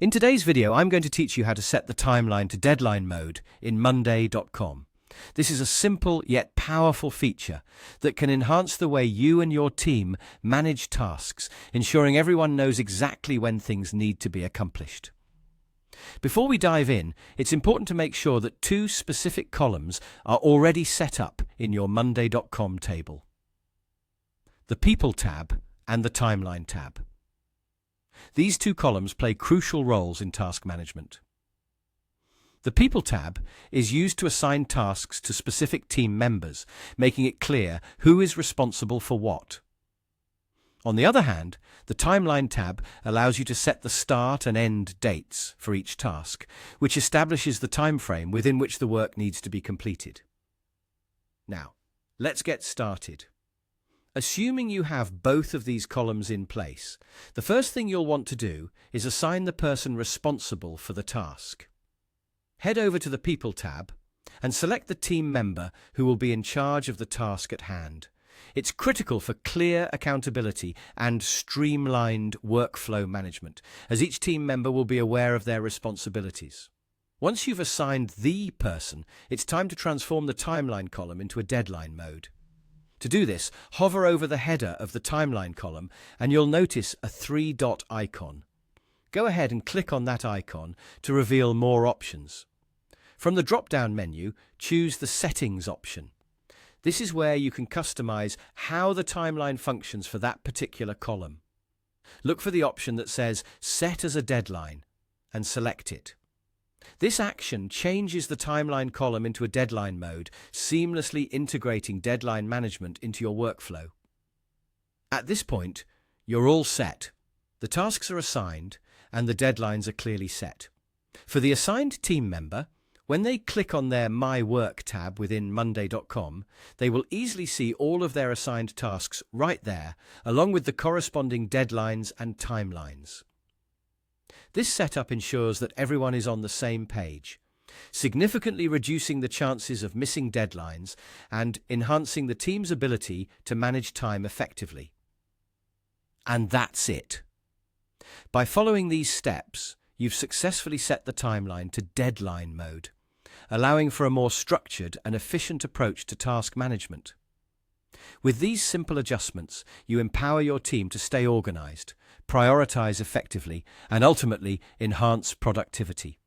In today's video, I'm going to teach you how to set the timeline to deadline mode in Monday.com. This is a simple yet powerful feature that can enhance the way you and your team manage tasks, ensuring everyone knows exactly when things need to be accomplished. Before we dive in, it's important to make sure that two specific columns are already set up in your Monday.com table: the People tab and the Timeline tab. These two columns play crucial roles in task management. The People tab is used to assign tasks to specific team members, making it clear who is responsible for what. On the other hand, the Timeline tab allows you to set the start and end dates for each task, which establishes the time frame within which the work needs to be completed. Now, let's get started. Assuming you have both of these columns in place, the first thing you'll want to do is assign the person responsible for the task. Head over to the People tab and select the team member who will be in charge of the task at hand. It's critical for clear accountability and streamlined workflow management, as each team member will be aware of their responsibilities. Once you've assigned the person, it's time to transform the timeline column into a deadline mode. To do this, hover over the header of the timeline column and you'll notice a three-dot icon. Go ahead and click on that icon to reveal more options. From the drop-down menu, choose the Settings option. This is where you can customize how the timeline functions for that particular column. Look for the option that says Set as a Deadline and select it. This action changes the timeline column into a deadline mode, seamlessly integrating deadline management into your workflow. At this point, you're all set. The tasks are assigned and the deadlines are clearly set. For the assigned team member, when they click on their My Work tab within Monday.com, they will easily see all of their assigned tasks right there, along with the corresponding deadlines and timelines. This setup ensures that everyone is on the same page, significantly reducing the chances of missing deadlines and enhancing the team's ability to manage time effectively. And that's it. By following these steps, you've successfully set the timeline to deadline mode, allowing for a more structured and efficient approach to task management. With these simple adjustments, you empower your team to stay organized, prioritize effectively, and ultimately enhance productivity.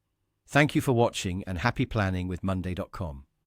Thank you for watching, and happy planning with Monday.com.